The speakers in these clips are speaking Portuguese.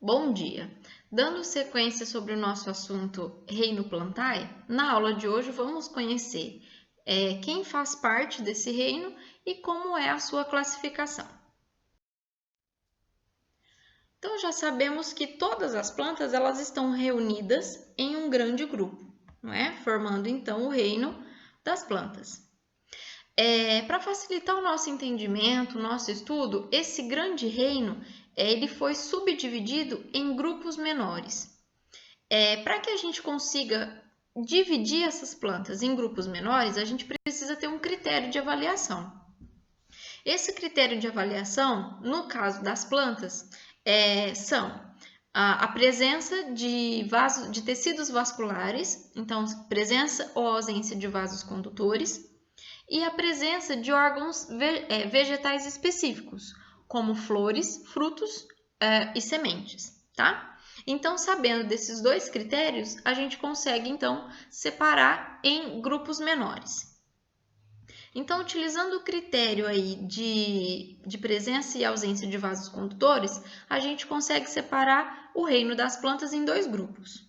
Bom dia! Dando sequência sobre o nosso assunto Reino Plantae, na aula de hoje vamos conhecer quem faz parte desse reino e como é a sua classificação. Então já sabemos que todas as plantas elas estão reunidas em um grande grupo, não é? Formando então o reino das plantas. Para facilitar o nosso entendimento, o nosso estudo, esse grande reino ele foi subdividido em grupos menores. Para que a gente consiga dividir essas plantas em grupos menores, a gente precisa ter um critério de avaliação. Esse critério de avaliação, no caso das plantas, são a presença de tecidos vasculares, então presença ou ausência de vasos condutores, e a presença de órgãos vegetais específicos, como flores, frutos e sementes, tá? Então, sabendo desses dois critérios, a gente consegue, então, separar em grupos menores. Então, utilizando o critério aí de presença e ausência de vasos condutores, a gente consegue separar o reino das plantas em dois grupos.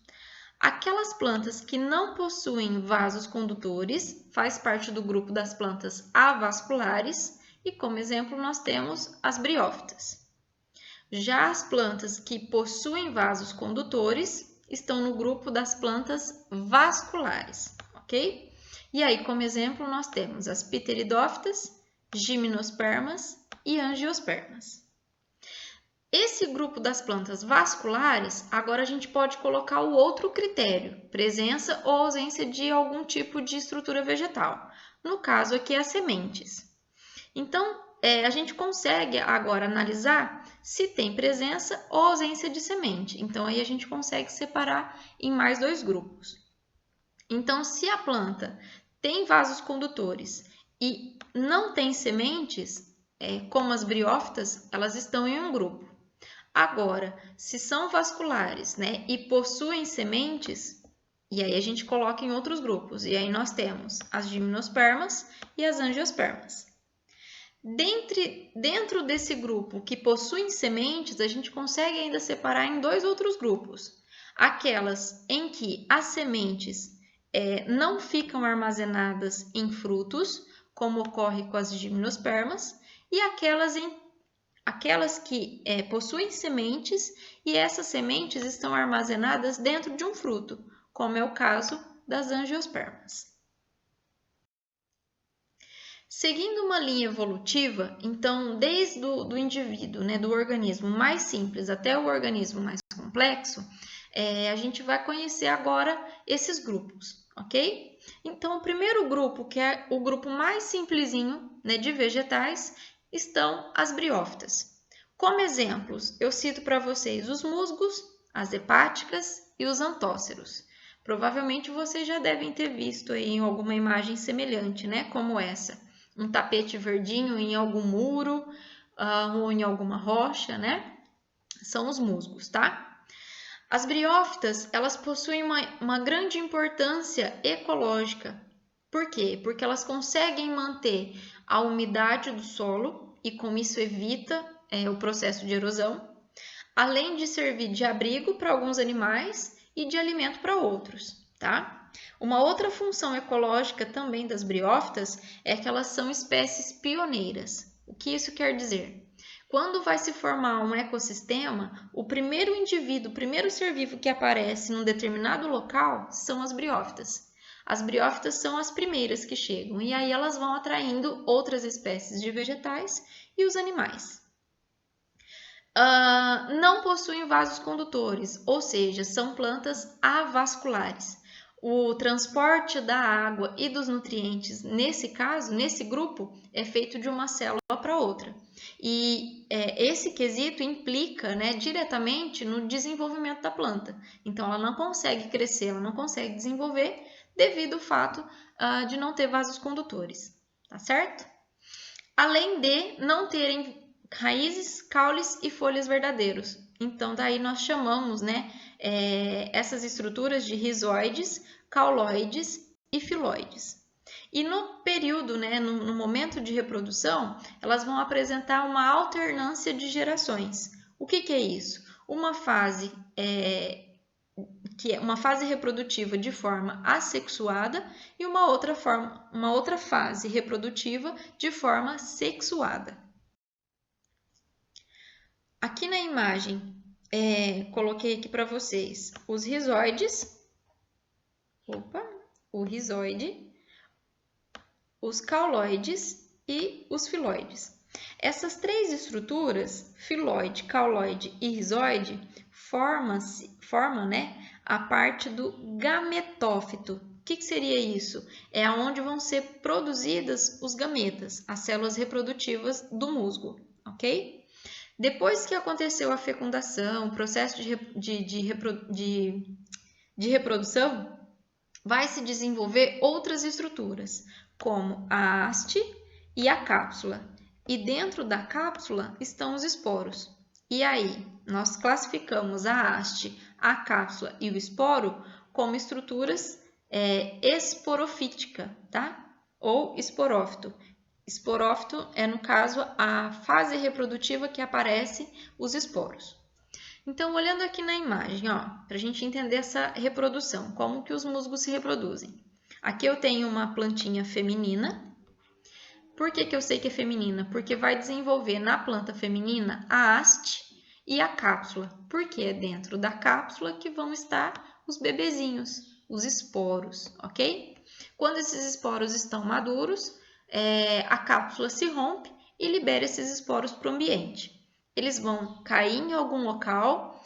Aquelas plantas que não possuem vasos condutores faz parte do grupo das plantas avasculares e, como exemplo, nós temos as briófitas. Já as plantas que possuem vasos condutores estão no grupo das plantas vasculares, ok? E aí, como exemplo, nós temos as pteridófitas, gimnospermas e angiospermas. Esse grupo das plantas vasculares, agora a gente pode colocar o outro critério, presença ou ausência de algum tipo de estrutura vegetal. No caso aqui, as sementes. Então, a gente consegue agora analisar se tem presença ou ausência de semente. Então, aí a gente consegue separar em mais dois grupos. Então, se a planta tem vasos condutores e não tem sementes, como as briófitas, elas estão em um grupo. Agora, se são vasculares, né, e possuem sementes, e aí a gente coloca em outros grupos. E aí nós temos as gimnospermas e as angiospermas. Dentro desse grupo que possuem sementes, a gente consegue ainda separar em dois outros grupos. Aquelas em que as sementes não ficam armazenadas em frutos, como ocorre com as gimnospermas, e aquelas que possuem sementes e essas sementes estão armazenadas dentro de um fruto, como é o caso das angiospermas. Seguindo uma linha evolutiva, então, desde do indivíduo, né, do organismo mais simples até o organismo mais complexo, a gente vai conhecer agora esses grupos, ok? Então, o primeiro grupo, que é o grupo mais simplesinho, né, de vegetais, estão as briófitas. Como exemplos, eu cito para vocês os musgos, as hepáticas e os antóceros. Provavelmente vocês já devem ter visto aí em alguma imagem semelhante, né, como essa. Um tapete verdinho em algum muro ou em alguma rocha, né? São os musgos, tá? As briófitas, elas possuem uma grande importância ecológica. Por quê? Porque elas conseguem manter a umidade do solo e com isso evita o processo de erosão, além de servir de abrigo para alguns animais e de alimento para outros, tá? Uma outra função ecológica também das briófitas é que elas são espécies pioneiras. O que isso quer dizer? Quando vai se formar um ecossistema, o primeiro indivíduo, o primeiro ser vivo que aparece num determinado local são as briófitas. As briófitas são as primeiras que chegam e aí elas vão atraindo outras espécies de vegetais e os animais. Não possuem vasos condutores, ou seja, são plantas avasculares. O transporte da água e dos nutrientes, nesse caso, nesse grupo, é feito de uma célula para outra. E esse quesito implica, né, diretamente no desenvolvimento da planta. Então, ela não consegue crescer, ela não consegue desenvolver devido ao fato de não ter vasos condutores, tá certo? Além de não terem raízes, caules e folhas verdadeiros. Então, daí nós chamamos, né, essas estruturas de rizoides, cauloides e filoides. E no período, né, no momento de reprodução, elas vão apresentar uma alternância de gerações. O que é isso? uma fase que é uma fase reprodutiva de forma assexuada e uma outra fase reprodutiva de forma sexuada. Aqui na imagem, coloquei aqui para vocês os rizoides, o rizoide, os cauloides e os filóides. Essas três estruturas, filóide, cauloide e rizoide, formam, né, a parte do gametófito. O que seria isso? É onde vão ser produzidas os gametas, as células reprodutivas do musgo, ok? Depois que aconteceu a fecundação, o processo de reprodução, vai se desenvolver outras estruturas, como a haste e a cápsula. E dentro da cápsula estão os esporos. E aí, nós classificamos a haste, a cápsula e o esporo como estruturas esporofítica, tá? Ou esporófito. Esporófito é, no caso, a fase reprodutiva que aparece os esporos. Então, olhando aqui na imagem, para a gente entender essa reprodução, como que os musgos se reproduzem. Aqui eu tenho uma plantinha feminina. Por que eu sei que é feminina? Porque vai desenvolver na planta feminina a haste e a cápsula, porque é dentro da cápsula que vão estar os bebezinhos, os esporos, ok? Quando esses esporos estão maduros, a cápsula se rompe e libera esses esporos para o ambiente. Eles vão cair em algum local,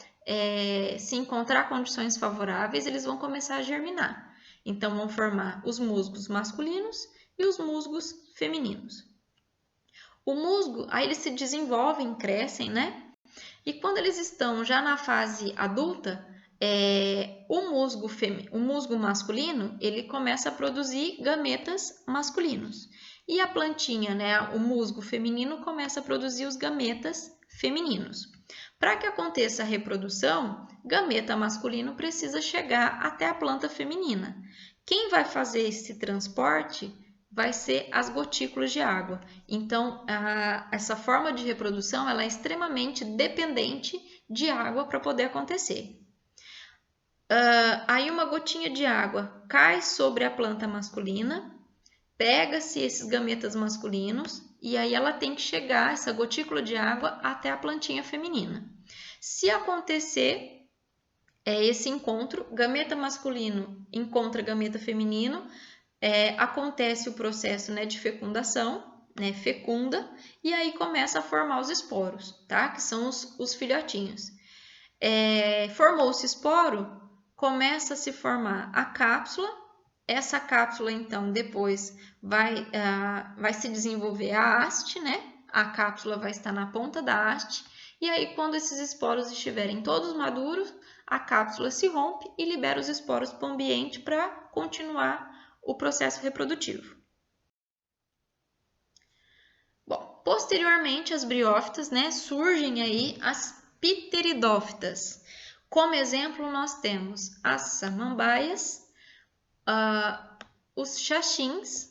se encontrar condições favoráveis, eles vão começar a germinar. Então, vão formar os musgos masculinos e os musgos femininos. O musgo, aí eles se desenvolvem, crescem, né? E quando eles estão já na fase adulta, o musgo masculino, ele começa a produzir gametas masculinos. E a plantinha, né, o musgo feminino, começa a produzir os gametas femininos. Para que aconteça a reprodução, gameta masculino precisa chegar até a planta feminina. Quem vai fazer esse transporte vai ser as gotículas de água. Então, essa forma de reprodução ela é extremamente dependente de água para poder acontecer. Aí uma gotinha de água cai sobre a planta masculina, pega-se esses gametas masculinos e aí ela tem que chegar, essa gotícula de água, até a plantinha feminina. Se acontecer esse encontro, gameta masculino encontra gameta feminino, acontece o processo, né, de fecundação, né, fecunda, e aí começa a formar os esporos, tá? Que são os filhotinhos. Formou-se esporo, começa a se formar a cápsula. Essa cápsula, então, depois vai se desenvolver a haste, né? A cápsula vai estar na ponta da haste, e aí quando esses esporos estiverem todos maduros, a cápsula se rompe e libera os esporos para o ambiente para continuar o processo reprodutivo. Bom, posteriormente as briófitas, né, surgem aí as pteridófitas. Como exemplo, nós temos as samambaias, os xaxins.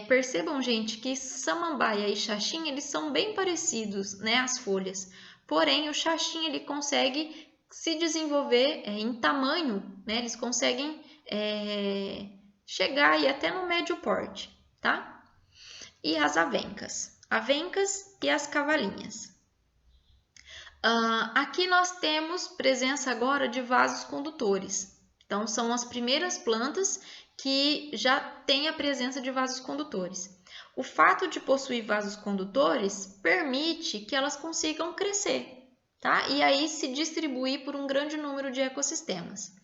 Percebam, gente, que samambaia e xaxim, eles são bem parecidos, né, as folhas. Porém, o xaxim, ele consegue se desenvolver em tamanho, né, eles conseguem chegar aí até no médio porte, tá? E as avencas e as cavalinhas. Aqui nós temos presença agora de vasos condutores. Então, são as primeiras plantas que já têm a presença de vasos condutores. O fato de possuir vasos condutores permite que elas consigam crescer, tá? E aí se distribuir por um grande número de ecossistemas.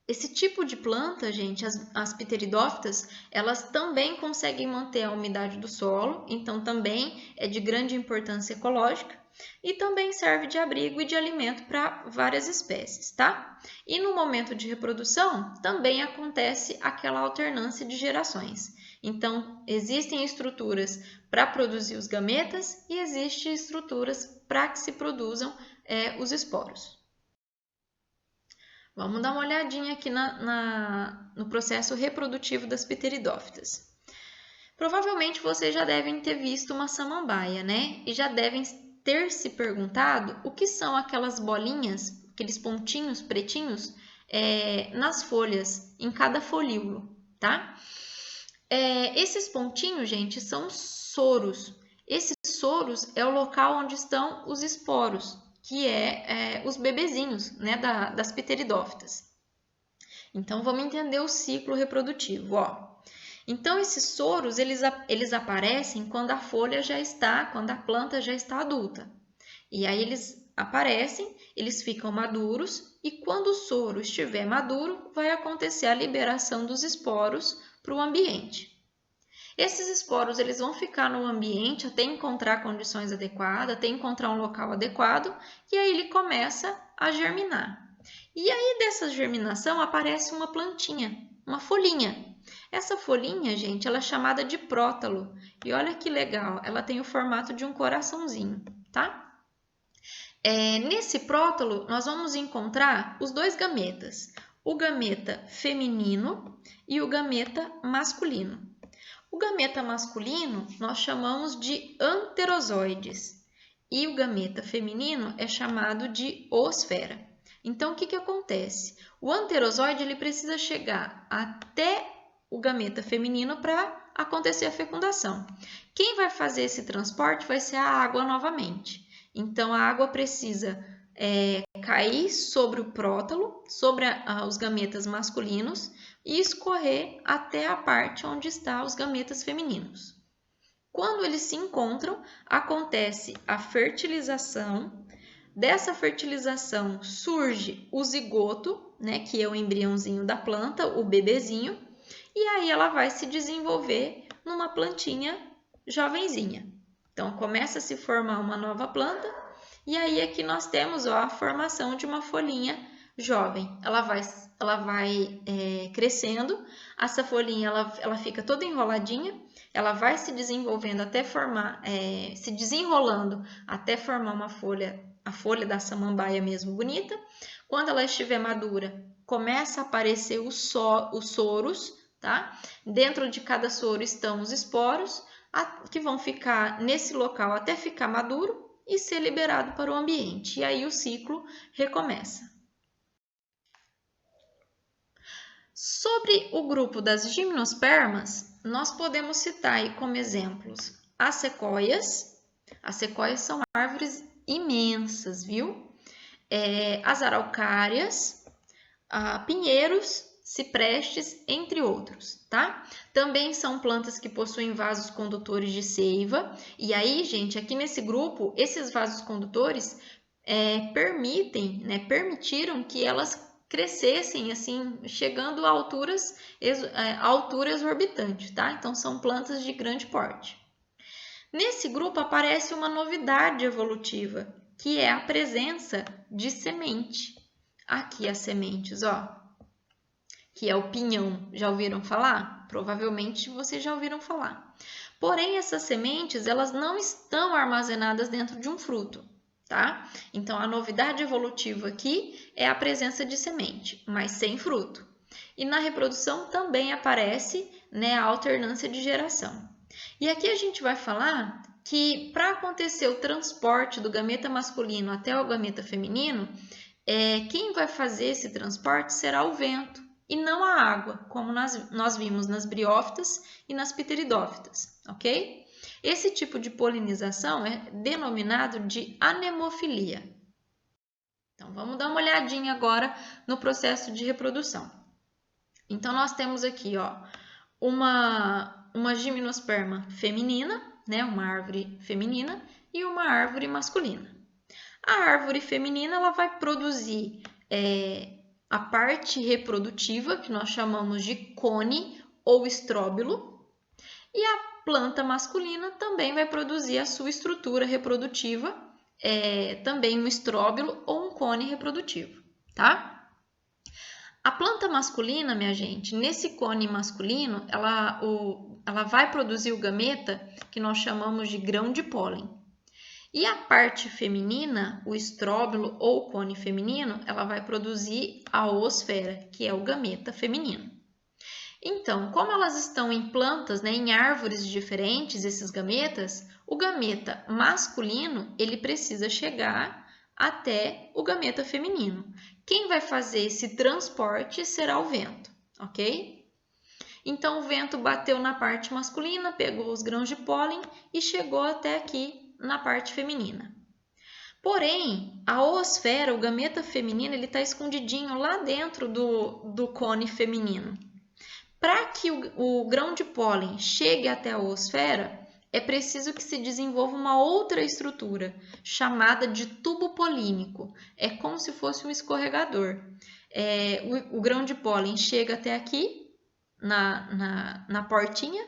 Esse tipo de planta, gente, as pteridófitas, elas também conseguem manter a umidade do solo, então também é de grande importância ecológica e também serve de abrigo e de alimento para várias espécies, tá? E no momento de reprodução também acontece aquela alternância de gerações. Então, existem estruturas para produzir os gametas e existem estruturas para que se produzam os esporos. Vamos dar uma olhadinha aqui no processo reprodutivo das pteridófitas. Provavelmente vocês já devem ter visto uma samambaia, né? E já devem ter se perguntado o que são aquelas bolinhas, aqueles pontinhos pretinhos nas folhas, em cada folíolo, tá? Esses pontinhos, gente, são soros. Esses soros é o local onde estão os esporos, que os bebezinhos, né, das pteridófitas. Então, vamos entender o ciclo reprodutivo, ó. Então, esses soros, eles aparecem quando quando a planta já está adulta. E aí, eles aparecem, eles ficam maduros, e quando o soro estiver maduro, vai acontecer a liberação dos esporos para o ambiente. Esses esporos, eles vão ficar no ambiente até encontrar condições adequadas, até encontrar um local adequado, e aí ele começa a germinar. E aí, dessa germinação, aparece uma plantinha, uma folhinha. Essa folhinha, gente, ela é chamada de prótalo. E olha que legal, ela tem o formato de um coraçãozinho, tá? Nesse prótalo, nós vamos encontrar os dois gametas, o gameta feminino e o gameta masculino. O gameta masculino nós chamamos de anterozoides e o gameta feminino é chamado de oosfera. Então, o que acontece? O anterozoide ele precisa chegar até o gameta feminino para acontecer a fecundação. Quem vai fazer esse transporte vai ser a água novamente. Então, a água precisa cair sobre o prótalo, sobre os gametas masculinos e escorrer até a parte onde estão os gametas femininos. Quando eles se encontram, acontece a fertilização. Dessa fertilização surge o zigoto, né, que é o embriãozinho da planta, o bebezinho, e aí ela vai se desenvolver numa plantinha jovenzinha. Então, começa a se formar uma nova planta, e aí aqui nós temos a formação de uma folhinha jovem. Ela vai crescendo, essa folhinha ela fica toda enroladinha, ela vai se desenvolvendo até formar, se desenrolando até formar uma folha, a folha da samambaia mesmo bonita. Quando ela estiver madura, começa a aparecer os soros, tá? Dentro de cada soro estão os esporos, que vão ficar nesse local até ficar maduro e ser liberado para o ambiente. E aí o ciclo recomeça. Sobre o grupo das gimnospermas, nós podemos citar aí como exemplos as sequoias. As sequoias são árvores imensas, viu? As araucárias, pinheiros, ciprestes, entre outros, tá? Também são plantas que possuem vasos condutores de seiva. E aí, gente, aqui nesse grupo, esses vasos condutores permitiram que elas crescessem, assim, chegando a altura exorbitante, tá? Então, são plantas de grande porte. Nesse grupo aparece uma novidade evolutiva, que é a presença de semente. Aqui as sementes, ó, que é o pinhão. Já ouviram falar? Provavelmente vocês já ouviram falar. Porém, essas sementes, elas não estão armazenadas dentro de um fruto, tá? Então, a novidade evolutiva aqui é a presença de semente, mas sem fruto. E na reprodução também aparece, né, a alternância de geração. E aqui a gente vai falar que para acontecer o transporte do gameta masculino até o gameta feminino, quem vai fazer esse transporte será o vento e não a água, como nós vimos nas briófitas e nas pteridófitas, ok? Esse tipo de polinização é denominado de anemofilia. Então, vamos dar uma olhadinha agora no processo de reprodução. Então, nós temos aqui, ó, uma gimnosperma feminina, né, uma árvore feminina, e uma árvore masculina. A árvore feminina ela vai produzir a parte reprodutiva, que nós chamamos de cone ou estróbilo, e a planta masculina também vai produzir a sua estrutura reprodutiva, também um estróbilo ou um cone reprodutivo, tá? A planta masculina, minha gente, nesse cone masculino, ela vai produzir o gameta, que nós chamamos de grão de pólen. E a parte feminina, o estróbilo ou cone feminino, ela vai produzir a oosfera, que é o gameta feminino. Então, como elas estão em plantas, né, em árvores diferentes, esses gametas, o gameta masculino, ele precisa chegar até o gameta feminino. Quem vai fazer esse transporte será o vento, ok? Então, o vento bateu na parte masculina, pegou os grãos de pólen e chegou até aqui na parte feminina. Porém, a oosfera, o gameta feminino, ele está escondidinho lá dentro do cone feminino. Para que o grão de pólen chegue até a oosfera, é preciso que se desenvolva uma outra estrutura, chamada de tubo polínico. É como se fosse um escorregador. O grão de pólen chega até aqui, na portinha,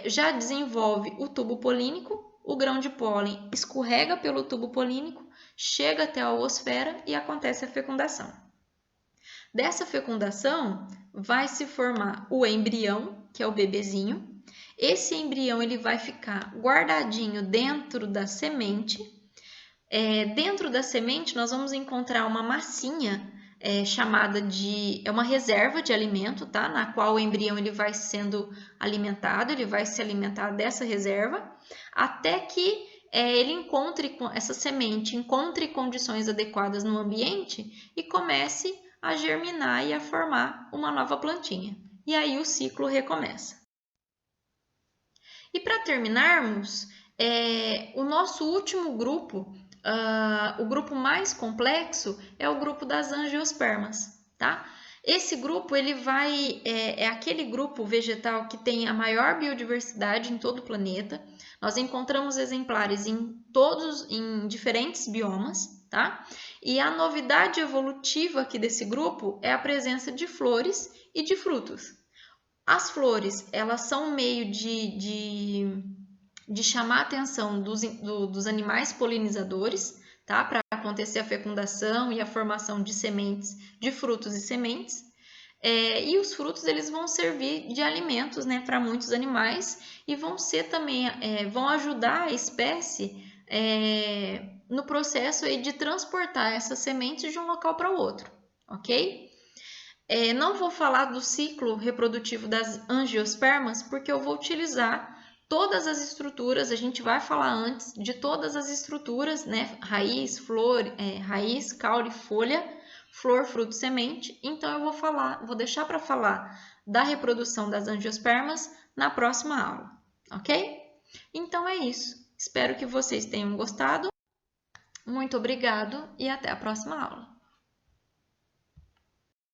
já desenvolve o tubo polínico, o grão de pólen escorrega pelo tubo polínico, chega até a oosfera e acontece a fecundação. Dessa fecundação vai se formar o embrião, que é o bebezinho. Esse embrião ele vai ficar guardadinho dentro da semente. Dentro da semente nós vamos encontrar uma massinha chamada de... é uma reserva de alimento, tá? Na qual o embrião ele vai sendo alimentado, ele vai se alimentar dessa reserva, até que essa semente encontre condições adequadas no ambiente e comece a germinar e a formar uma nova plantinha. E aí o ciclo recomeça. E para terminarmos, o nosso último grupo, o grupo mais complexo, é o grupo das angiospermas, tá? Esse grupo ele é aquele grupo vegetal que tem a maior biodiversidade em todo o planeta. Nós encontramos exemplares em diferentes biomas, tá? E a novidade evolutiva aqui desse grupo é a presença de flores e de frutos. As flores, elas são um meio de chamar a atenção dos animais polinizadores, tá? Para acontecer a fecundação e a formação de sementes, de frutos e sementes. E os frutos eles vão servir de alimentos, né, para muitos animais e vão ser também, vão ajudar a espécie no processo aí de transportar essas sementes de um local para o outro, ok? Não vou falar do ciclo reprodutivo das angiospermas porque eu vou utilizar todas as estruturas, a gente vai falar antes de todas as estruturas, né? Raiz, flor, raiz, caule, folha, flor, fruto, semente. Então eu vou deixar para falar da reprodução das angiospermas na próxima aula, ok? Então é isso. Espero que vocês tenham gostado. Muito obrigado e até a próxima aula.